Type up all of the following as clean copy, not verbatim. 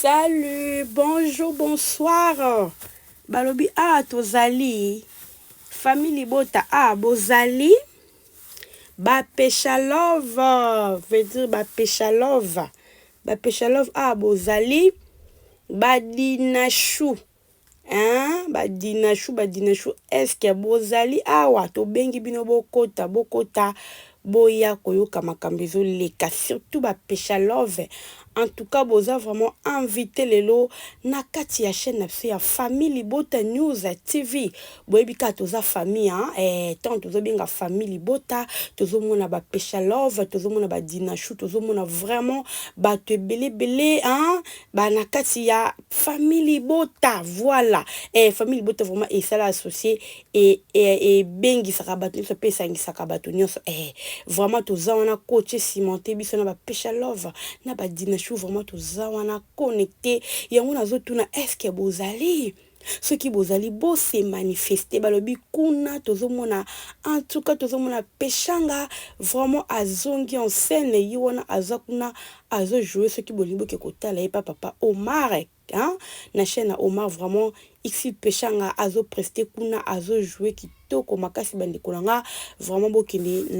Salut, bonjour, bonsoir. Balobi tozali. Famille Bota bozali. Ba Peshalov, veut dire ba Peshalov. Ba Peshalov bozali. Ba Dinachou. Hein? Ba Dinachou. Est-ce que bozali awa to bengi bino bokota boya koyoka makambezo leka surtout ba Peshalov. En tout cas, boza vraiment invité lelo na kati ya chaîne na ya Famille Bota News TV. Boyebika toza famille tant tozo benga Famille Bota, tozo mona ba Peshalov, tozo mona ba Dinachou, tozo mona vraiment ba te belé ba na kati ya Famille Bota, voilà. Famille Bota vraiment et ça associé et bengi sakabatu so pesa ngi sakabatu nyonso vraiment toza wana coach cimenté biso na ba Peshalov na ba Dinachou vraiment toza wana connecté yango nazotuna est-ce que bozali ceux qui bozali bo se manifester balobi kuna tozomona en tout cas tozomona Peshanga vraiment azongi en scène yiwana azakuna azo jouer ceux qui bolimbo ke kotala et papa Omar na chaîne Omar vraiment ici Peshanga azo prester kuna azo jouer kitoko makasi bandekolanga vraiment bokende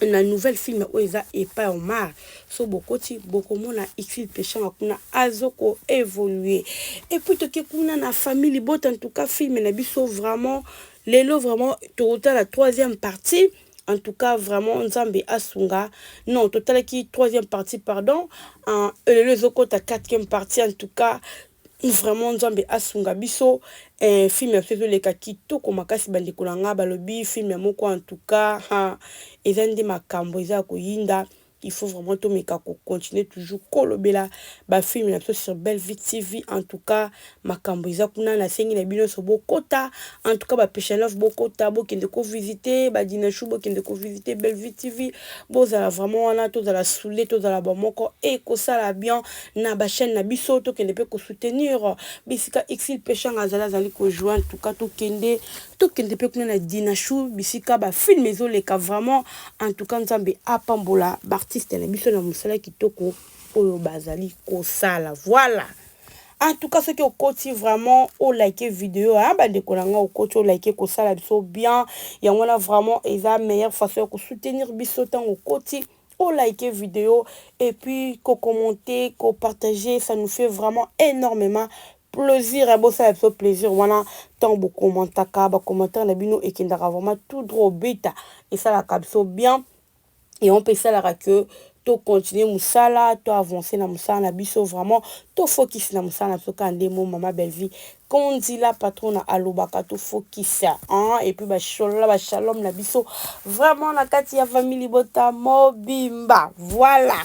na nouvelle film oeza et pas Omar so bokoti bokomona Xil Peshanga kuna azoko évoluer et puis toke kuna na Famille Bota en tout cas film na biso vraiment lelo vraiment total la troisième partie. En tout cas, vraiment, Nzambe Asunga. Non, total qui troisième partie, pardon. Les autres, ta quatrième partie, en tout cas, vraiment, Nzambe Asunga. Biso, film ya fezo leka kitoko makasi bandekolanga balobi film ya moko en tout cas, ezande makambo eza koyinda. Il faut vraiment tout mais continuer toujours kolobela ba film na sur Belle Vie TV en tout cas makambo iza kuna na sengi na bino so bokota en tout cas ba Peshalov bokota bokende ko visiter ba Dinachou bokende ko visiter Belle Vie TV bozala vraiment wana tozala soule tozala ba moko et ko sala bien na ba chaîne na biso to kende pe ko soutenir bisika Xil Peshanga zali ko joindre en tout cas to kende pe kuna na Dinachou bisika ba film ezoleka vraiment en tout cas Nzambe apambola artiste na biso na musala kitoko oyo bazali kosala voilà. En tout cas ce qui au côté vraiment au like vidéo ba dekolanga au côté au like kosala biso bien yango na vraiment eza meilleure façon de soutenir biso tant au côté au like vidéo et puis ko commenter ko partager ça nous fait vraiment énormément plaisir et bon ça fait plaisir voilà tant beaucoup commentaire ba commentaire na bino et kindara vraiment tout droit beta et ça la capso bien. Et on peut faire que to continuer musala, to avancer na musala na biso vraiment, to focus na musala na biso kande mo mama belle vie. Comme on dit la patronne alobaka to focus et puis ba shalom na biso vraiment na kati ya Famille Bota mobimba. Voilà.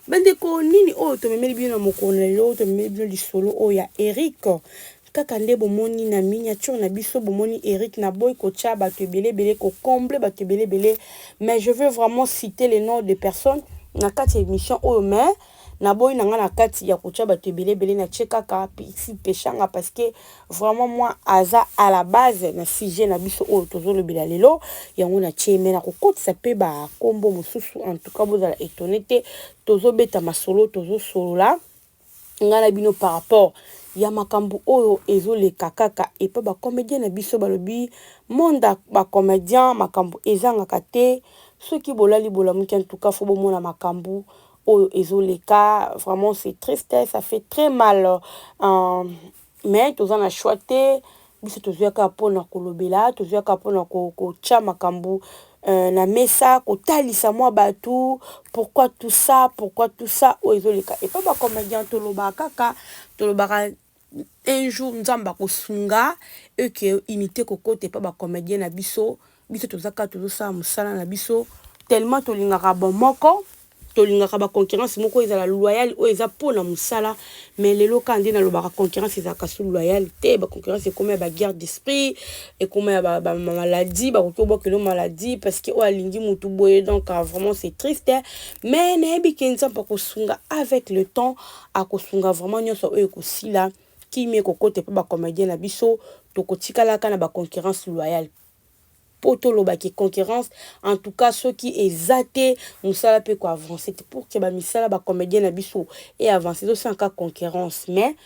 Bandeko nini to memeli bino mokonelo to memeli bino lisolo ya Eric. Kaka nde bomoni na miniature na biso bomoni Eric na boy kocha bato belé ko comble bato belé mais je veux vraiment citer les noms de personnes na kati émission oyo mais na boy na nga na kati ya kocha bato belé na chekaka Xil Peshanga parce que vraiment moi aza à la base na sujet na biso oyo tozolo bela lelo yango na cheme na kokotisa pe ba kombo mosusu en tout cas bozala étonné te tozo beta masolo tozo solola ngana bino par rapport ya makambu oyo ezole kakaka et pas ba comédien na biso balobi monda ba comédien makambu ezanga kate ceux qui bolali bolamuki en tout cas faut bomona makambu oyo ezole ka vraiment c'est triste ça fait très mal mais tozana choité biso tozoyaka pona kolobela tozoyaka pona ko cha makambu na mesa kotalisa mwa batu pourquoi tout ça oyo ezoleka et pas ba comédien toloba kaka tolobaka un jour nzamba kosunga et que imiter kokote pas ba comédien na biso tozaka tozosa musala na biso tellement tolingaka bon moko tolingaka ba concurrence moko ezala loyal o eza pona musala mais lelo kandi na lobaka concurrence ezaka sous loyalité ba concurrence comme ba guerre d'esprit et comme ba maladie ba kokobokelo maladie parce que o alingi mutu boye donc vraiment c'est triste mais nebi kenza pa kosunga avec le temps a kosunga vraiment nyonso o ekosila qui me kokote pa ba comédien na biso to kotikala kana ba concurrence loyale poto loba qui concurrence en tout cas ceux qui exaté musala peut quoi avancer pour que ba misala ba comédien na biso et avancer aussi en cas concurrence mais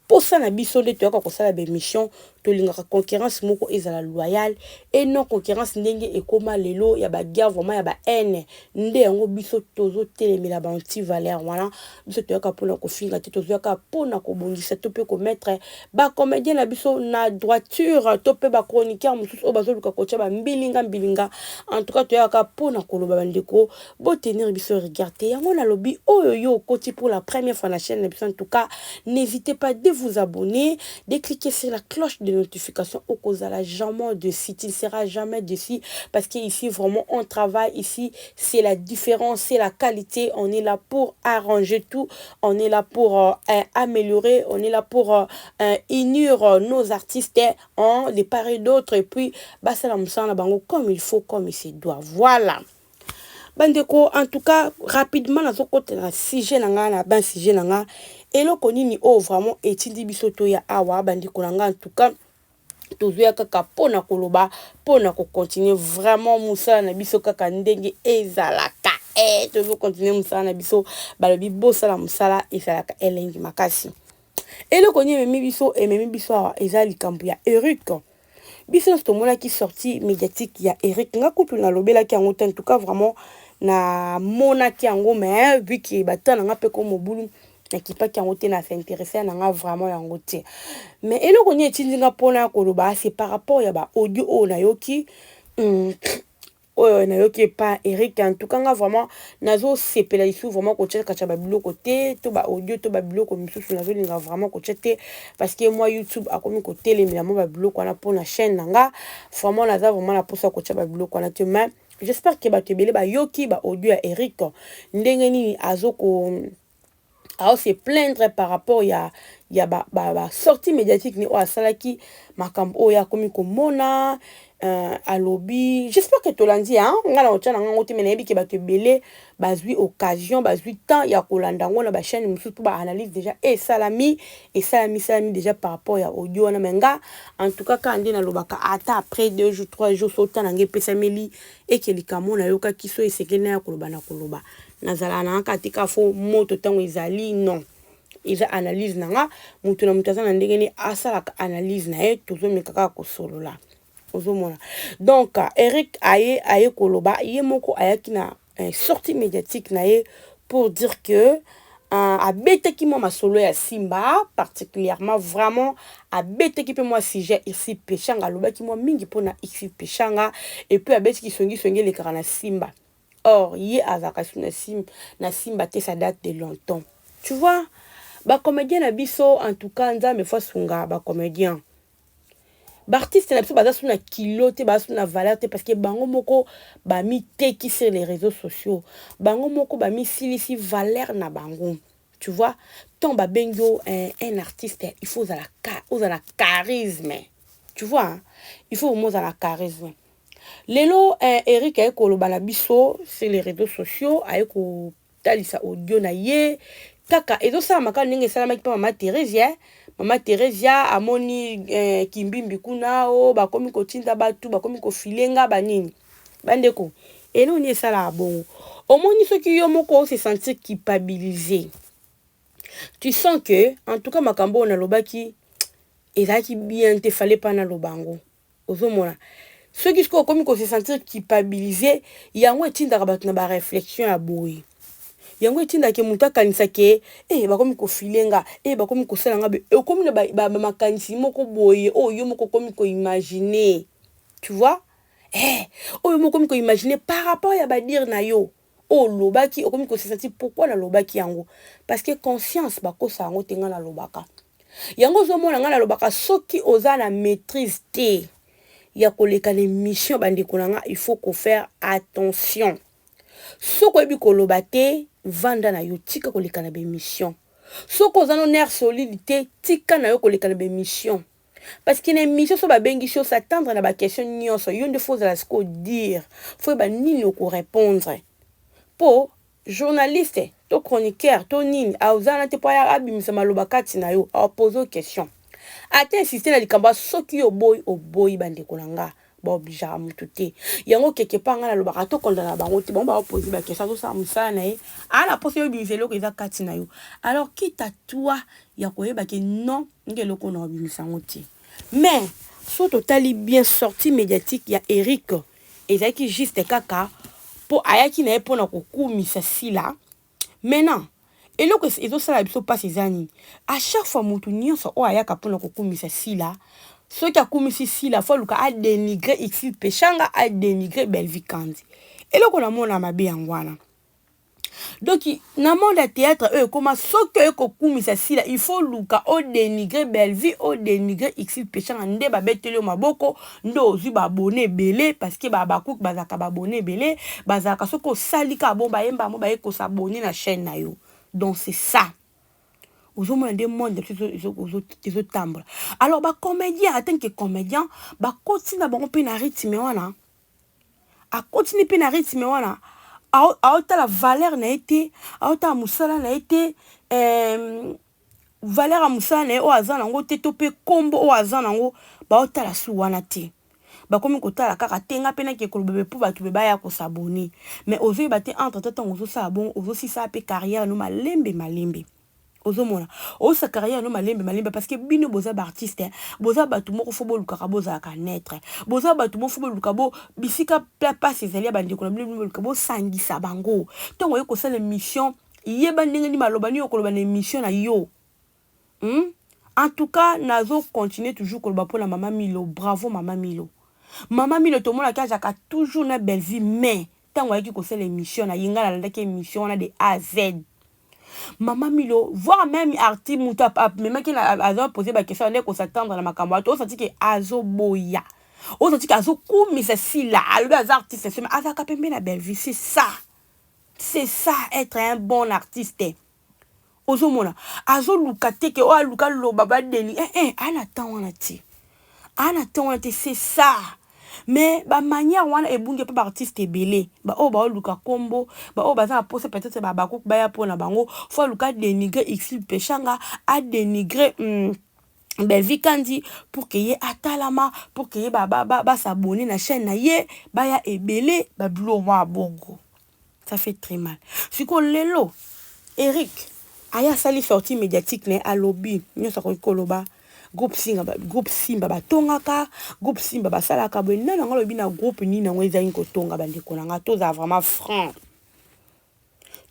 pour ça na biso de toyaka kosala ba mission tolingaka concurrence moko ezala loyal et non concurrence ndenge ekoma lelo ya ba guerre vraiment ya ba haine nde yango biso tozo telemela ba anti valeur wana biso toyaka pona kofinga te tozoyaka pona kobongisa to pe ko mettre ba comédien na biso na droiture to pe ba chroniqueur mususu o bazoluka kocha ba mbilinga en tout cas toyaka pona koloba bandeko bo tenir biso regarder yango na lobi oyo yo koti pour la première fois na chaîne na biso en tout cas n'hésitez pas de vous abonner de cliquer sur la cloche de notification au cause à la jamais de site il sera jamais dessus parce que ici vraiment on travaille ici c'est la différence c'est la qualité on est là pour arranger tout on est là pour améliorer on est là pour unir nos artistes en de part et d'autre et puis bah ça la musana bango comme il faut comme il se doit voilà bandeko en tout cas rapidement na côté na sujet nanga na ban sujet nanga eloko nini o vraiment etindi biso to ya awa bandeko nanga en tout cas tozoya kaka pona koloba pona ko continuer vraiment musala na biso kaka ndenge ezalaka tozo continuer musala na biso balobi bosala musala ezalaka elengi makasi eloko nini ememi biso awa eza likambo ya Eric biso to mona qui sorti médiatique ya Eric nga kutu na lobela ki yango en tout cas vraiment na mona ki yango mais vu que batana nga pe ko mobulu na kipa ki yango te na s'intéresser na nga vraiment yango te mais eloko ni etindi nga pona koloba c'est par rapport ya ba audio o na yoki na yoki pas Eric en tout cas nga vraiment nazo sepela isu vraiment ko tcheka cha ba biloko te to ba audio to ba biloko misusu nazo linga vraiment ko tchete parce que moi YouTube a komi ko telemela mo ba biloko na pona chaîne nanga vraiment naza vraiment la posa ko tcha ba biloko na te mais j'espère que ba tebele ba yoki ba audio ya Eric ndenge nini azoko à se plaindre par rapport ya sortie médiatique ni o asalaki makambo o ya komi ko mona alobi j'espère que tolandi hein ngala otana ngo te mena ebiki ba te belé bazui occasion bazui temps ya kolanda ngo na ba chaîne mususu pour ba analyse déjà et salami déjà par rapport ya audio na menga en tout cas quand na lobaka ata après 2 jours 3 jours sautant na ngepesa meli et que likamo na yoka kiso esekena ya koloba na koloba nazala na katika fo moto tango ezali non eza analyse nanga mutu na mutaza na ndenge ni asala analyse na e tozo mekaka ko solola ozomona donc Eric aye koloba ye moko ayaki na sortie médiatique na ye pour dire que abeteki moi masolo ya Simba particulièrement vraiment abeteki pe moi sujet ici pechanga lobaki moi mingi pona ici pechanga et puis abeteki songi le kana Simba. Or, yé azaka na Simba te ça date de longtemps. Tu vois, ba comédien na biso en tout cas nzambe fois sunga ba comédien. Ba artiste na biso baza suna kilo te baza suna valeur te parce que bango moko ba mi teki sur les réseaux sociaux. Bango moko ba mi silisi valeur na bango. Tu vois, ton ba bengo un artiste, il faut la charisme. Tu vois, hein? Il faut vraiment la charisme. Lelo Eric aye koloba na biso sur les réseaux sociaux aye ko talisa audio na ye kaka ezo sala maka ndenge sala maki pa mama Theresia amoni kimbimbi kuna o bakomi ko tinda batu bakomi ko filenga banini bandeko elo ni sala bongo omoni soki yo moko se sentir culpabilisé tu sens que en tout cas makambo na lobaki ezaki bien te fallait pas na lobango ozomona ceux qui sont comme se sentir culpabilisé yango etindaka bato na ba réflexion ya boye yango etindaka muta kanisa ke bakomi ko filenga bakomi ko sala ngabe komi na ba makanisi moko boye yo moko komi ko imaginer tu vois yo moko komi ko imaginer par rapport ya ba dire na yo lobaki komi ko se sentir pourquoi na lobaki yango parce que conscience bakosa yango tenga na lobaka yango zomona nga na lobaka soki oza na maîtrise te ya koleka les missions bandeko nanga il faut ko faire attention soko ebi koloba te vanda na yo tika koleka na be mission soko zano nerf solidité tika na yo koleka na be mission parce que na mission so ba bengi cho s'attendre na ba question nyonso yo nde faut la sko dire faut ba nini ko répondre po journaliste to chroniqueur to nini auzana te pa ya abimisa maloba kati na yo a poser question ate insister na likamba soki oboyi bandeko nanga ba oblige à mututé yango quelque part ngana lo ba to condamna bango ti bon ba poser ba question ça musala na ye ala poser yo bizelo ko eza kati na yo alors quitte à toi ya ko yeba ke non ngelo ko na bimisa ngoti mais so totali bien sorti médiatique ya Eric ezaki juste kaka po ayaki na ye pona kokumisa sila maintenant eloko ezosala biso mpasi eza nini à chaque fois motu nyonso oyo ayaka mpona kokumisa sila soki akumisi sila fo aluka adenigre Exil Pechanga adenigre Belvi Kandi eloko namona mabe yango wana donc na monde ya théâtre eux comment soki oyo kokumisa sila il faut luka odenigre Belvi odenigre Exil Pechanga nde babeteli yo maboko nde ozwi babone ebele parce que bakuki bazalaka babone ebele bazalaka soki osalika bon bayemba mo baye kosabone na chaîne na yo. Donc c'est ça. Aux hommes des mondes des autres. Alors bah comédien en tant que comédien bah continue à bon pénarite mais voilà. À continuer pénarite mais voilà. À autant la valeur n'a été, à autant musala n'a été valeur à musala n'a au hasard n'ango te topé combo au hasard n'ango bah autant la souana te. Bah comme kota la kaka tenga pena ke kolobebe pour ba tube ba ya ko s'abonner mais ozo bate entre temps ozo ça bon ozo si ça pe carrière no malembe ozo mona o sa carrière no malembe parce que bino boza ba artiste boza batu moko fo boluka ka boza ka naître boza batu moko fo boluka bo bisika pas ces alliés bandi ko na boluka bo sangisa bango tongo yo ko sala émission yeba ndenge ni maloba ni okoloba na émission na yo en tout cas nazo continuer toujours koloba pour la maman Milo bravo maman Milo. Maman Milo tout le monde a toujours une belle vie mais tant que c'est l'émission na yinga la émission on a des A à Z. Maman Milo voir même artiste muta même qui a posé la question on est qu'on s'attendre dans ma caméra on senti que azo boya on senti que azo koumi c'est si là le artiste c'est mais azaka pembe na belle vie c'est ça être un bon artiste. Ozo mona azo lukate ke o aluka lo baba deli ana temps c'est ça. Mais ba manière wana ebunge pa artiste ebele ba o ba luka kombo ba o baza poser peut-être ba bakuk ba ya pona bango faut luka dénigrer Exil Pechanga a dénigrer Belvi Kandi pour que ye atalama pour que ye ba s'abonner na chaîne na ye ba ya ebele ba blo wa bongo ça fait très mal siko lelo Eric aya sali sortie médiatique ne a lobby nyosa ko koloba groupe Simba ba tongaka groupe Simba ba salaka bo nana ngalo bina groupe ni na ngweza inko tonga bande konanga toza vraiment franc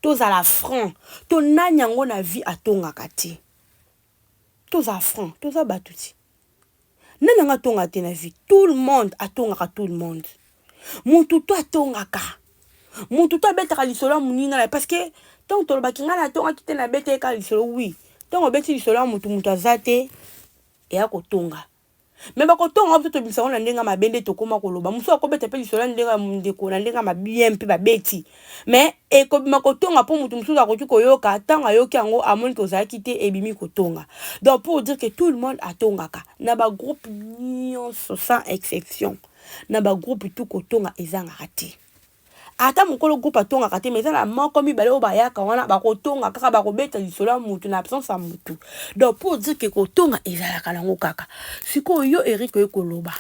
toza la franc to nanya ngo na vie atonga kati toza franc toza batuti nana nga tonga te na vie tout le monde atonga tout le monde muntu to atongaka muntu to betaka lisolo muninga parce que tant to ba kinga na tonga kite na bete ka lisolo oui tant obeti lisolo muntu azate et à kotonga mais ba kotonga peut to bisa on ndenga mabende to koma koloba muso akobeta pe lisola ndenga ndeko na ndenga mabien pe ba beti mais e ko bima kotonga po mutu muso akoki koyoka tanga yoki yango amoni ko za kite ebimi kotonga donc pour dire que tout le monde atongaka na ba groupe nyonso sans exception na ba groupe tout kotonga ezanga raté ata mukolo groupe atonga kate mais la moko mibale o bayaka wana bakotonga kaka bakobeta lisolo mutu na absence ya mutu donc pour dire que kotonga ezalaka nango kaka siko yo Eric ekoloba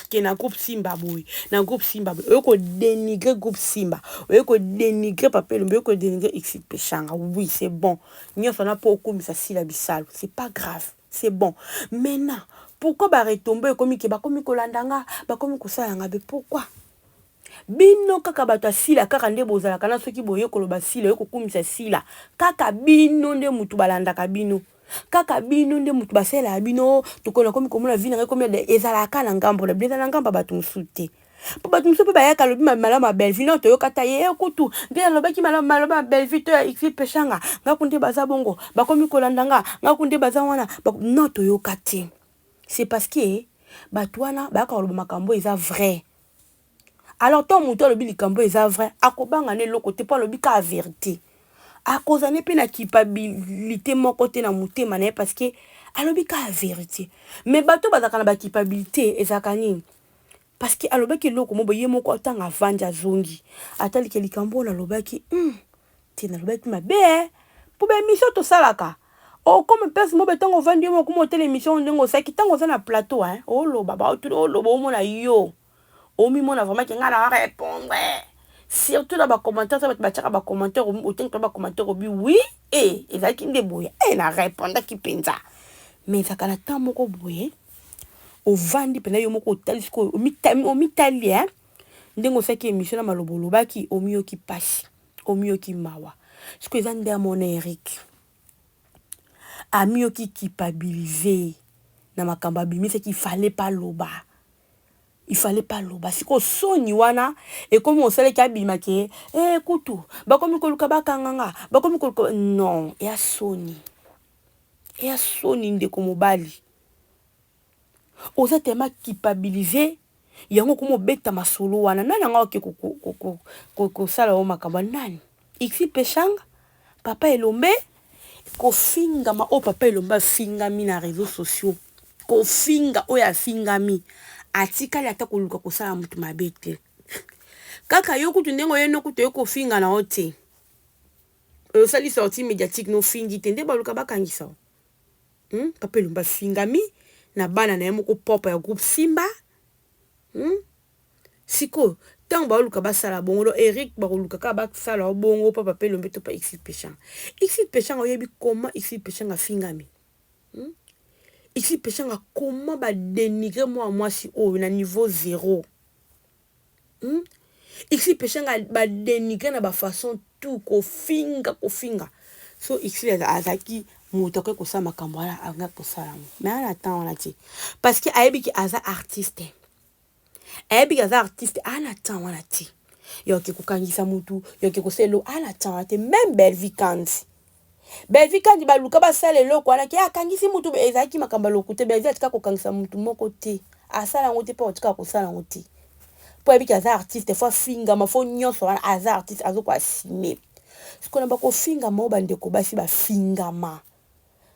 ke na groupe Simba boy na groupe Simba boy ko dénigrer groupe Simba ko dénigrer Papa Lumbe ko dénigrer Exil Pechanga oui c'est bon nyonso na po okomisa sila bisalo c'est pas grave c'est bon maintenant pourquoi ba retomber komi ke ba komi kolandanga ba komi kosalanga be pourquoi bino kaka bato asila kaka nde bozalaka na soki boye koloba sila yo kokumisa sila kaka bino nde mutu balandaka bino kaka bino nde mutu basela bino tokona komi komona vina ngai komi ezalaka na ngambo na bino na ngamba bato musute po bato musute ba yaka lobi malama Belvi no to yokata ye kutu nde lobaki malama Belvi to ya Exil Pechanga ngakunde baza bongo bakomi kolandanga ngakunde baza wana no to yokati c'est parce que bato wana ba ka loba makambo eza vrai. Alors ton muto le bilikambo eza vrai akobanga ne loko te pa le bika vérité a cause ne pe na culpabilité mon côté na mutema na parce que alobi ka vérité mais bato bazaka na ba culpabilité ezaka nini parce que alobaki loko mo boye moko tanga vanja zongi atali ke likambo na lobaki ti na lobaki mabe pour be mission to salaka oh comme personne mo betango vandi mo ko mo tele émission ndingo sa ki tango za na plateau oh lo baba o lo bo mo na yo omi mona vraiment que nga na répondre surtout dans ba commentaire ça va tchaka ba commentaire autant que ba commentaire obi oui ezaki nde boye na répondre ki penza mais ça kana tant moko boye ovandi pena yo moko otali ko omitali ndengo saki émission na malobolo baki omiyoki pasi omiyoki mawa siko eza nde mon Eric amiyoki culpabiliser na makambo abimisi qu'il fallait pas loba. Il fallait pas loba. Siko soni wana et comme on sait qu'il bima ke kutu ba komi koluka ba kanganga ba komi koluka non et a soni ndeko mobali oza tellement culpabiliser yango komo beta masolo wana nana nga oke ko sala o makambo nani ici pechanga papa elombe ko finga ma o papa elomba finga mi na réseaux sociaux ko finga o ya finga mi atikali ata koluka ko sala mutu mabete kaka yo kutu ndengo yeno kutu yo ko finga na ote o sali sortie médiatique no fingi tende baluka bakangisa papa elomba finga mi na bana na yemo ko pop ya groupe Simba siko tant ba luka basala bongo Eric ba luka ka ba sala bongo papa pe lombe to pa X péchant oyebi comment X péchant a fingami X péchant a comment ba dénigrer moi si na niveau 0 X péchant a ba dénigrer na ba façon tout ko finga so X azaki motoke ko sa makambo ala anga ko sala mais on attend on ti parce que ayebi ki aza artiste artiste anata wana ti yoke kukangisa mutu yoke koselo anata wana te même Belvikandi baluka basala eloko wana ke akangisi mutu ezaki makamba lokute Belvi atika kokangisa mutu moko te asala ngo te po atika kosala ngo te po ebi kaza artiste fo finga ma fo nyonso wana aza artiste azoko asime sikona bako finga mo bandeko basi ba finga ma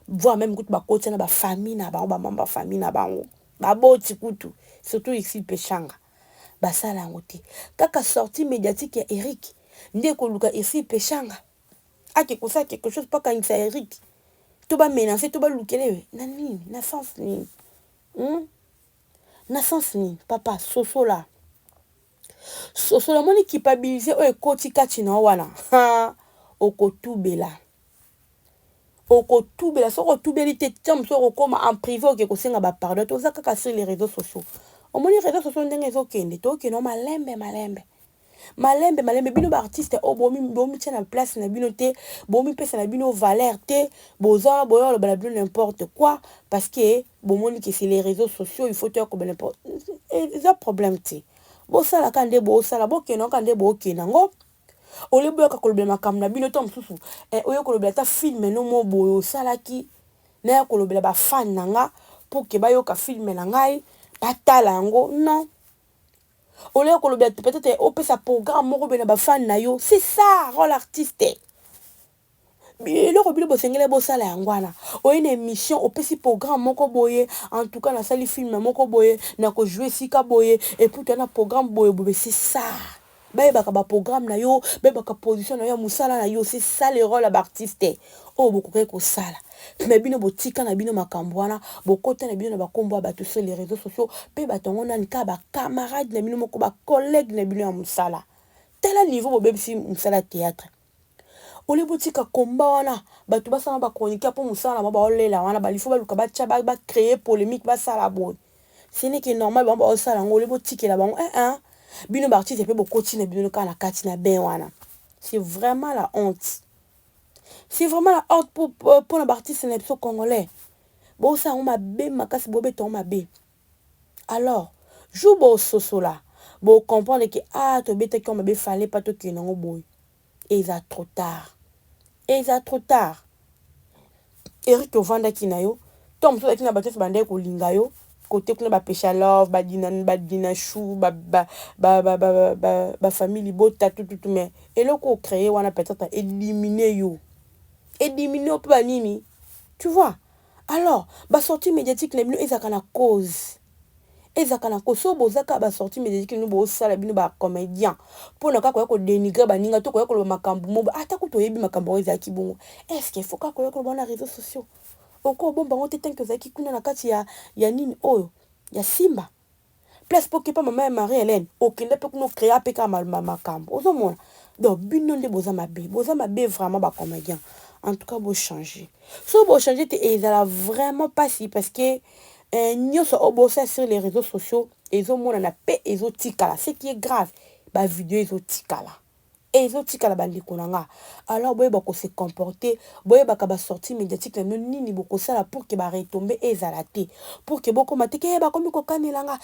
voire même kutu bakoti na ba famille na bango ba mamba famille na bango baboti kutu surtout ici pechanga basala ngote kaka sortie médiatique ya Eric ndeko luka ici pechanga ake kosa quelque chose pas quand ça Eric to ba menacer to ba lukele na nini na sens ni na sens ni papa soso la moni culpabiliser o ekoti kati na wana okotubela soko tubeli te tiam soko koma en privé ke kosenga ba pardon to za kaka sur les réseaux sociaux o moni réseaux sociaux ndenge ezokende to ke no malembe bino ba artiste o bomi tia na place na bino te bomi pesa na bino valeur te boza boyo lo bala bino n'importe quoi parce que bomoni que c'est les réseaux sociaux il faut te ko n'importe ça problème te bo sala kande bo sala bo keno kande bo kenango ole boyoka kolobela makambo na bino to mosusu oyo kolobela ta filme no mo boyo salaki na ya kolobela ba fan nanga pour que bayoka filme na ngai batala yango non ole kolobela peut-être opesa programme moko bena ba fan na yo c'est ça rôle artiste eloko bino bosengele bosala yango wana oyo na émission opesi programme moko boye en tout cas na sali film moko boye na ko jouer sika boye et puis na programme boye c'est ça baka ba programme na yo baka position na yo musala na yo c'est ça le rôle d'artiste beaucoup ko sala mais bino botika na bino makambo wana bokota na bino na bakombo ba sur les réseaux sociaux pe batongo na nika ba camarade na bino moko ba collègue na bino ya musala tel niveau bobebisi musala théâtre ole botika komba wana bato basala ba chronique po musala ba olela wana balifo baluka ba tia ba créer polémique ba sala bon ce n'est que normal ba osala ngole botikela bango bino bartiste pe bokoti na bino kana kati na ben wana c'est vraiment la honte pour les artistes congolais bon ça on m'a bé makasi bobeta on m'a bé alors joue bo soso là bo comprendre que to beta qui on m'a bé fallait pas to que non boy et ça trop tard Eric ovanda kinayo tom so kina batef bande ko linga yo côté kuna ba pesha love ba dina chou ba famille bota tout mais eloko créer wana peut-être éliminer au pas nini tu vois alors ba sortie médiatique na bino ezaka na cause so bozaka ba sortie médiatique nous bo sala bino ba comédien pour na ka ko dénigrer ba ninga to ko ko makambo mo ata ko to yebi makambo ezaki bongo est-ce qu'il faut ka ko na réseaux sociaux oko bomba ngote tanke zaki kuna na kati ya nini oyo ya Simba place pour que pas maman Marie-Hélène okende pe kuno créer pe ka makambo ozomona donc bino nde boza mabe vraiment ba comédien en tout cas bo changer so bo changer te ezala vraiment pas si parce que nyonso obosa sur les réseaux sociaux ezomona na pe ezotikala ce qui est grave ba vidéo ezotikala ezotikala bandeko na nga alors boyeba ko se comporter boyebaka basortie médiatique na bino nini bokosala pour ke baretombe ezala te pour ke bokoma te ke bakomi kokanela nga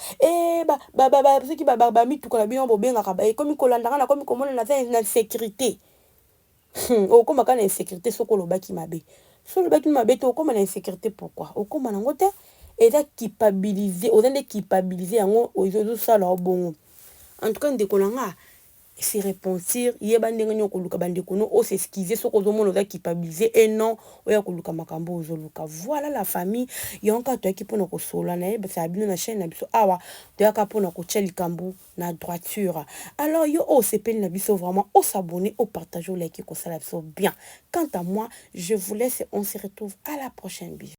soki bamituka na bino bobengaka ekomi kolandanga na komi komona naza na insécurité okomaka na insécurité soki olobaki mabe so olobaki mabe te okoma na insécurité pourquoi okoma nango te eza culpabiliser oza nde culpabiliser yango ozosala obongo en tout cas ndeko na nga se repentir yeba ndenge nyo koluka bandeko no o s'excuser soko ozomona oza culpabiliser et non oya koluka makambo ozoluka voilà la famille yonka toyaki mpona kosola na ye basala bino na chaîne na biso awa toyaka mpona kotia likambo na droiture alors yo osepeli na biso vraiment osabonner opartage olike kosala biso bien quant à moi je vous laisse on se retrouve à la prochaine bisous